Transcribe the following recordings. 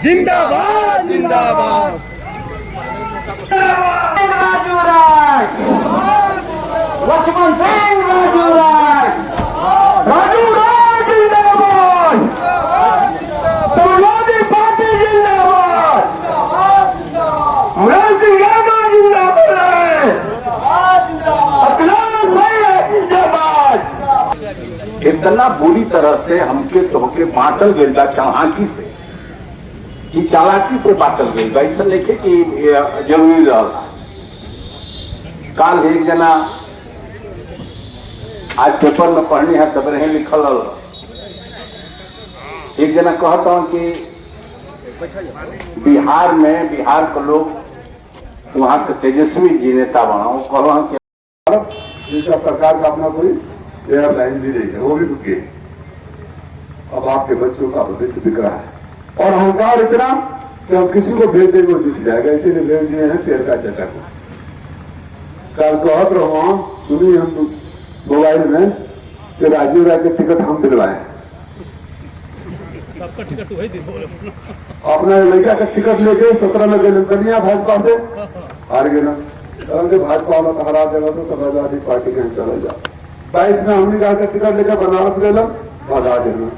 जिंदाबाद जिंदाबाद। राजू राय, लक्ष्मण सिंह राजू राय, राजू राय जिंदाबाद, समाजवादी पार्टी जिंदाबाद, मुलायम सिंह यादव जिंदाबाद, अखिलेश भाई जिंदाबाद। इतना बुरी तरह से हमके तोहके बांटल गई बा चालाकी से, ई चालाकी से बांटल गई बा। ऐसा लिखे कि जरूरी रहा। काल एक जना आज पेपर में पढ़नी है सब रहे लिखल एक जना कहता हूं कि बिहार के लोग वहां के तेजस्वी जी नेता बनाओ कहो जिसका सरकार का अपना कोई एयरलाइन भी नहीं है, वो भी रुके। अब आपके बच्चों का भविष्य दिख रहा है और अहंकार इतना कि हम किसी को भेज देंगे वो जीत जाएगा, इसीलिए भेज दिए हैं पेड़ का चाचा को। कल कहत रहो सुनी हम मोबाइल में कि राजीव राय के टिकट हम दिलवाए, सबका टिकट वही दिलवाए। अपना लड़का का टिकट लेके 17 में गए कन्या भाजपा से हार गए ना, भाजपा वाला तो हरा देगा तो समाजवादी पार्टी कहीं चला जाओ। 22 में हमने कहा से टिकट लेकर बनारस गए भगा देना,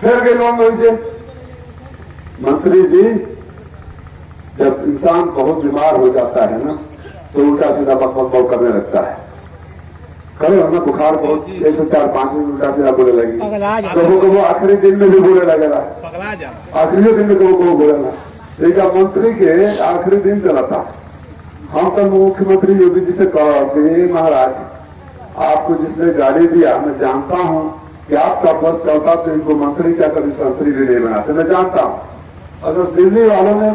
फिर गए लोग से। मंत्री जी जब इंसान बहुत बीमार हो जाता है ना तो उल्टा सीधा बकबक करने लगता है। कल हमें बुखार बहुत 104-5 में उल्टा सीधा बोले लगी, कबो आखिरी दिन में भी बोले लगेगा, आखिरी दिन में कबो बोलेगा। लेकिन मंत्री के आखिरी दिन चला था। हम तो मुख्यमंत्री योगी जी से कहा कि महाराज आपको जिसने गाड़ी दिया मैं जानता हूं कि आपका बस चलता तो इनको मंत्री क्या कभी मंत्री भी नहीं बनाते, मैं जानता हूं। अगर दिल्ली वालों ने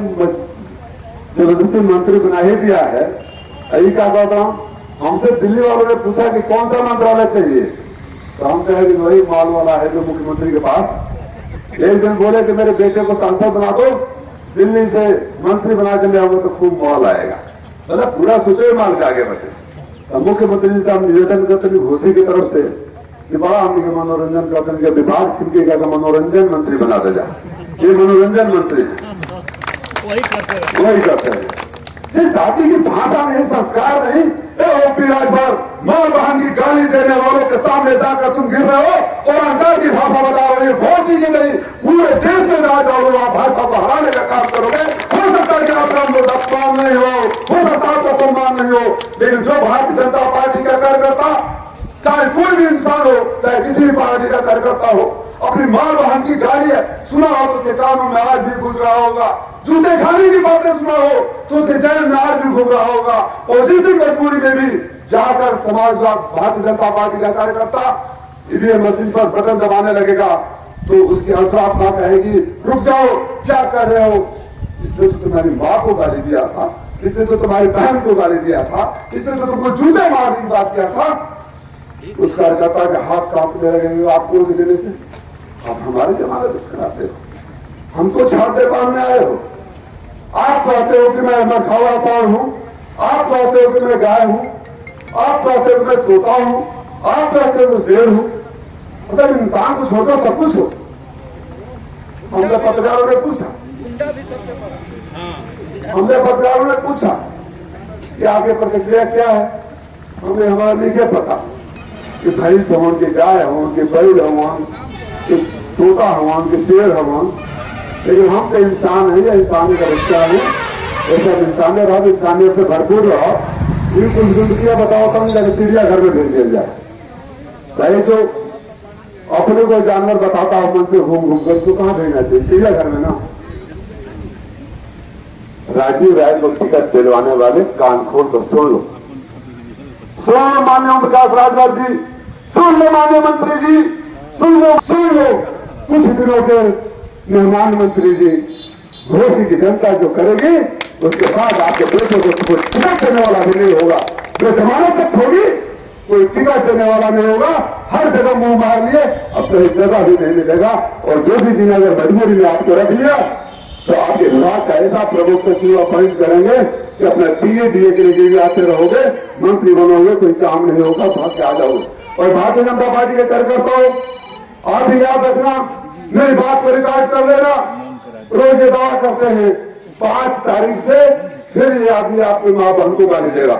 जबरदस्ती मंत्री बना ही दिया है, यही क्या कहता हूँ। हमसे दिल्ली वालों ने पूछा कि कौन सा मंत्रालय चाहिए, तो हम कहे कि वही माल वाला है जो मुख्यमंत्री के पास। एक दिन बोले कि मेरे बेटे को सांसद बना दो, दिल्ली से मंत्री बना के ले आओगे तो खूब माल आएगा। मतलब पूरा सोचे माल के आगे बढ़े। मुख्यमंत्री जी से हम निवेदन करते हैं घोषी की तरफ से कि बड़ा हम मनोरंजन करते हैं, विभाग छिपके क्या मनोरंजन मंत्री बना दे जा, ये मनोरंजन मंत्री वही करते हैं। जिस जाति की भाषा में संस्कार नहीं, ओपी राजभर मां बहन की गाली देने वालों के सामने जाकर तुम गिर रहे हो और अहंकार की भाषा बता रहे हो। घोषी की नहीं पूरे देश में जा जाओगे, वहां भाजपा को हराने का काम करोगे। हो सकता है कि आपका अपमान नहीं हो सकता आपका सम्मान नहीं हो, लेकिन जो भारतीय जनता पार्टी का कार्यकर्ता चाहे कोई भी इंसान हो, चाहे किसी भी पार्टी का कार्यकर्ता हो, अपनी मां बहन की गाली सुना हो तो उसके कानों में आज भी घुस रहा होगा, जूते खाने की बातें सुना हो तो उसके चैन में आज भी घूम रहा होगा। और जिस दिन मजबूरी में भी जाकर समाजवाद भारतीय जनता पार्टी का कार्यकर्ता ईवीएम मशीन पर बटन दबाने लगेगा तो उसकी अंतरात्मा कहेगी रुक जाओ, क्या कर रहे हो, इसने तो तुम्हारी माँ को गाली दिया था, इसने तो तुम्हारी बहन को गाली दिया था, इसने तो तुमको जूते मारने की बात किया था। उस कार्यकर्ता के हाथ कांपने लगेंगे आपको देने से। आप हमारे जमाने से कराते हो, हमको छाते पालने आए हो। आप कहते हो कि मैं खावा साड़ हूं, आप कहते हो कि मैं गाय हूं, आप कहते हो कि मैं तोता हूं, आप कहते हो शेर हूं। मतलब इंसान को छोड़कर सब कुछ हो। हमने पत्रकारों ने पूछा कि आगे प्रतिक्रिया क्या है, हमें हमारा नहीं क्या पता कि भाई समान के गाय हवन के बैल हवन के तोता हवन के शेर हवन, लेकिन हम तो इंसान है या इंसानी का बच्चा है। ऐसा इंसानियत रहो, इंसानियत से भरपूर रहो। ये कुछ जिंदगियां बताओ तो नहीं चिड़िया घर में भेज दिया जाए। भाई जो अपने को जानवर बताता हो मन से घूम घूम कर उसको कहाँ भेजना चाहिए, चिड़िया घर में ना। राजीव राय को टिकट दिलवाने वाले कान खोल कर सुन लो, सुन माननीय विकास राजभर जी, सुन लो माननीय मंत्री जी, सुन लो। कुछ दिनों के मेहमान मंत्री जी घोषी की जनता जो करेगी उसके बाद आपके बेटों को कोई टिकट देने वाला भी नहीं होगा, जो जमानत तक होगी कोई टिकट देने वाला नहीं होगा। हर जगह मुंह मार लिए, अब तो एक जगह भी नहीं मिलेगा। और जो भी जिन्हें अगर मजबूरी में आपको रख लिया तो आपके विभाग का ऐसा प्रमुख सचिव अपॉइंट करेंगे कि अपना टीए डीए के लिए आते रहोगे, मंत्री बनोगे, कोई काम नहीं होगा, भाग के आ जाओगे। और भारतीय जनता पार्टी के कार्यकर्ताओं आप भी याद रखना, मेरी बात को रिकॉर्ड कर लेना। रोज ये दावा करते हैं 5 तारीख से फिर ये आदमी आपकी माँ बहन को गाली देगा।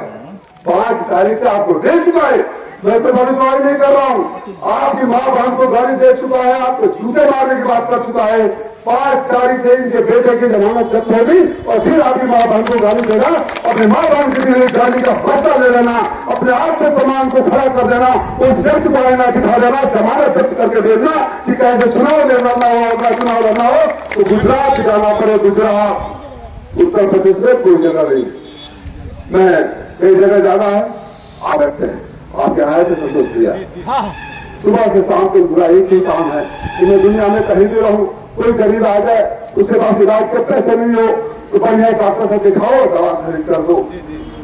5 तारीख से आपको दे चुका है, मैं तो भविष्यवाणी नहीं कर रहा हूँ, आपकी माँ बहन को गाली दे चुका है, आपको जूते मारने की बात कर चुका है। 5 तारीख से इनके बेटे की जमानत जब्त होगी और फिर आपकी माँ बहन को गाली देगा। अपने माँ बहन के लिए गाली का बच्चा ले लेना, अपने आत्मसम्मान को खड़ा कर देना, उस व्यक्ति को आईना दिखा देना, जमानत जब्त करके देना कि कैसे चुनाव लड़ना हो, अपना चुनाव लड़ना हो तो गुजरात जाना पड़े। गुजरात, उत्तर प्रदेश में कोई जगह नहीं, मैं कई जगह जाना है। आप बैठते हैं, आपके आए थे संतोष किया, सुबह से शाम तक पूरा एक ही काम है कि मैं दुनिया में कहीं भी रहूं, कोई गरीब आ जाए, उसके पास इलाज के पैसे नहीं हो तो बढ़िया डॉक्टर से दिखाओ, दवा खरीद कर दो।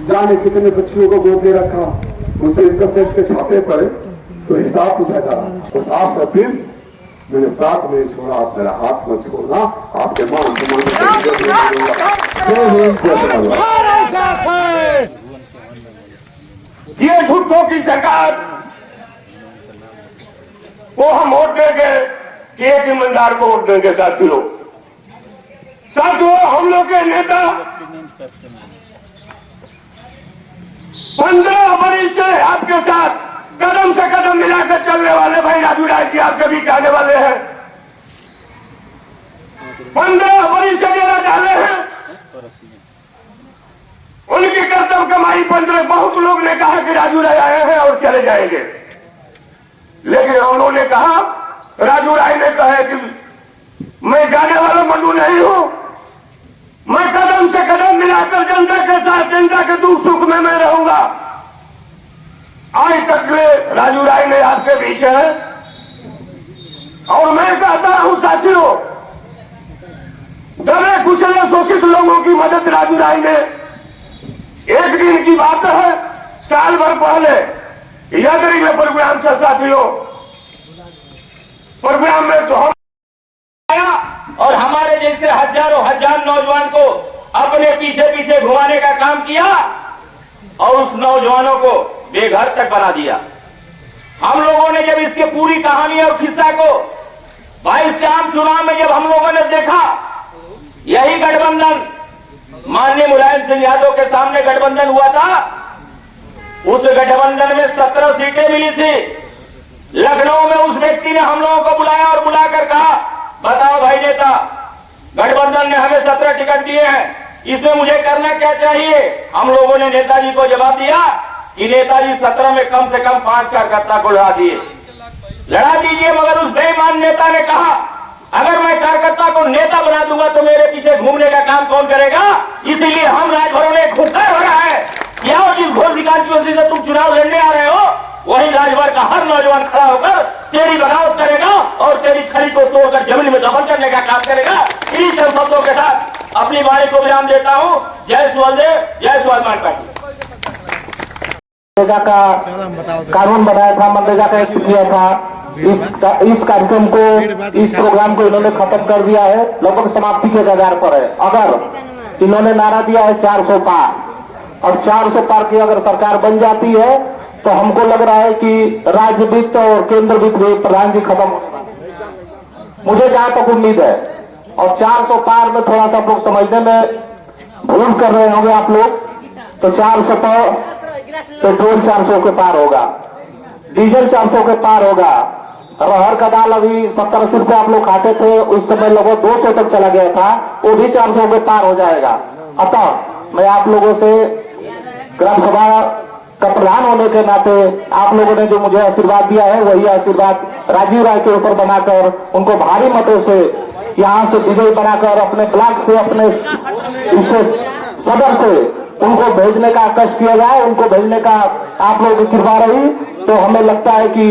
जाने कितने बच्चियों को गोद दे रखा, उनसे इनकम टैक्स के छापे पड़े तो हिसाब पूछा जा रहा। उस आप अपील मैंने साथ में छोड़ा, आप मेरा हाथ मत छोड़ना, आपके मान ये झूठों की सरकार वो हम वोट देंगे कि एक ईमानदार को वोट देंगे। साथियों हम लोग के नेता 15 वर्ष से आपके साथ कदम से कदम मिलाकर चलने वाले भाई राजू राय जी आपके बीच आने वाले हैं। 15 वर्ष से डेरा डाले हैं, उनकी कर्तव्य कमाई 15। बहुत लोग ने कहा कि राजू राय आए हैं और चले जाएंगे, लेकिन उन्होंने कहा, राजू राय ने कहा कि मैं जाने वाला मनु नहीं हूं, मैं कदम से कदम मिलाकर जनता के साथ, जनता के दुख सुख में मैं रहूंगा। आज तक वे राजू राय ने आपके बीच है और मैं कहता हूं साथियों, दबे कुचले शोषित लोगों की मदद राजू राय ने, एक दिन की बात है, साल भर पहले यादरी में प्रोग्राम था साथियों, प्रोग्राम में तो हम आया और हमारे जैसे हजारों हजार नौजवान को अपने पीछे पीछे घुमाने का काम किया और उस नौजवानों को बेघर तक बना दिया। हम लोगों ने जब इसके पूरी कहानी और किस्सा को 22 के आम चुनाव में जब हम लोगों ने देखा, यही गठबंधन माननीय मुलायम सिंह यादव के सामने गठबंधन हुआ था, उस गठबंधन में 17 सीटें मिली थी। लखनऊ में उस व्यक्ति ने हम लोगों को बुलाया और बुलाकर कहा, बताओ भाई नेता, गठबंधन ने हमें 17 टिकट दिए हैं, इसमें मुझे करना क्या चाहिए? हम लोगों ने नेताजी को जवाब दिया कि नेताजी 17 में कम से कम 5 कार्यकर्ता को लड़ा दीजिए। मगर उस बेईमान नेता ने कहा, अगर मैं कार्यकर्ता को नेता बना दूंगा तो मेरे पीछे घूमने का काम कौन करेगा? इसीलिए हम राजभरों ने घुसखोर हो रहा है कि आओ जिस घोषित कांस्टिट्यूंसी से तुम चुनाव लड़ने आ रहे हो, वही राजभर का हर नौजवान खड़ा होकर तेरी बगावत करेगा और तेरी छड़ी को तोड़कर जमीन में दफन करने का काम करेगा। इन्हीं सब शब्दों के साथ अपनी वाणी को विराम देता हूँ। जय सुवलदेव, जय स्वाभिमान पार्टी। मनरेगा का कानून बनाया था, मनरेगा का एक्ट किया था, इस कार्यक्रम को, इस प्रोग्राम को इन्होंने खत्म कर दिया है, लगभग समाप्ति के कगार पर है। अगर इन्होंने नारा दिया है 400 पार, और 400 पार की अगर सरकार बन जाती है तो हमको लग रहा है कि राज्य वित्त और केंद्र वित्त भी प्रधान जी खत्म होने वाले हैं, मुझे जहां तक उम्मीद है। और 400 पार में थोड़ा सा आप लोग समझने में भूल कर रहे होंगे आप लोग, तो 400 पार पेट्रोल 400 के पार होगा, डीजल 400 के पार होगा, अरहर का दाल अभी 70-80 रुपए आप लोग खाते थे, उस समय लगभग 200 तक चला गया था, वो भी 400 के पार हो जाएगा। अतः मैं आप लोगों से ग्राम सभा का प्रधान होने के नाते आप लोगों ने जो मुझे आशीर्वाद दिया है, वही आशीर्वाद राजीव राय के ऊपर बनाकर उनको भारी मतों से यहाँ से विजयी बनाकर अपने ब्लॉक से, अपने सदर से उनको भेजने का कष्ट किया जाए, उनको भेजने का आप लोगों की कृपा रही तो हमें लगता है कि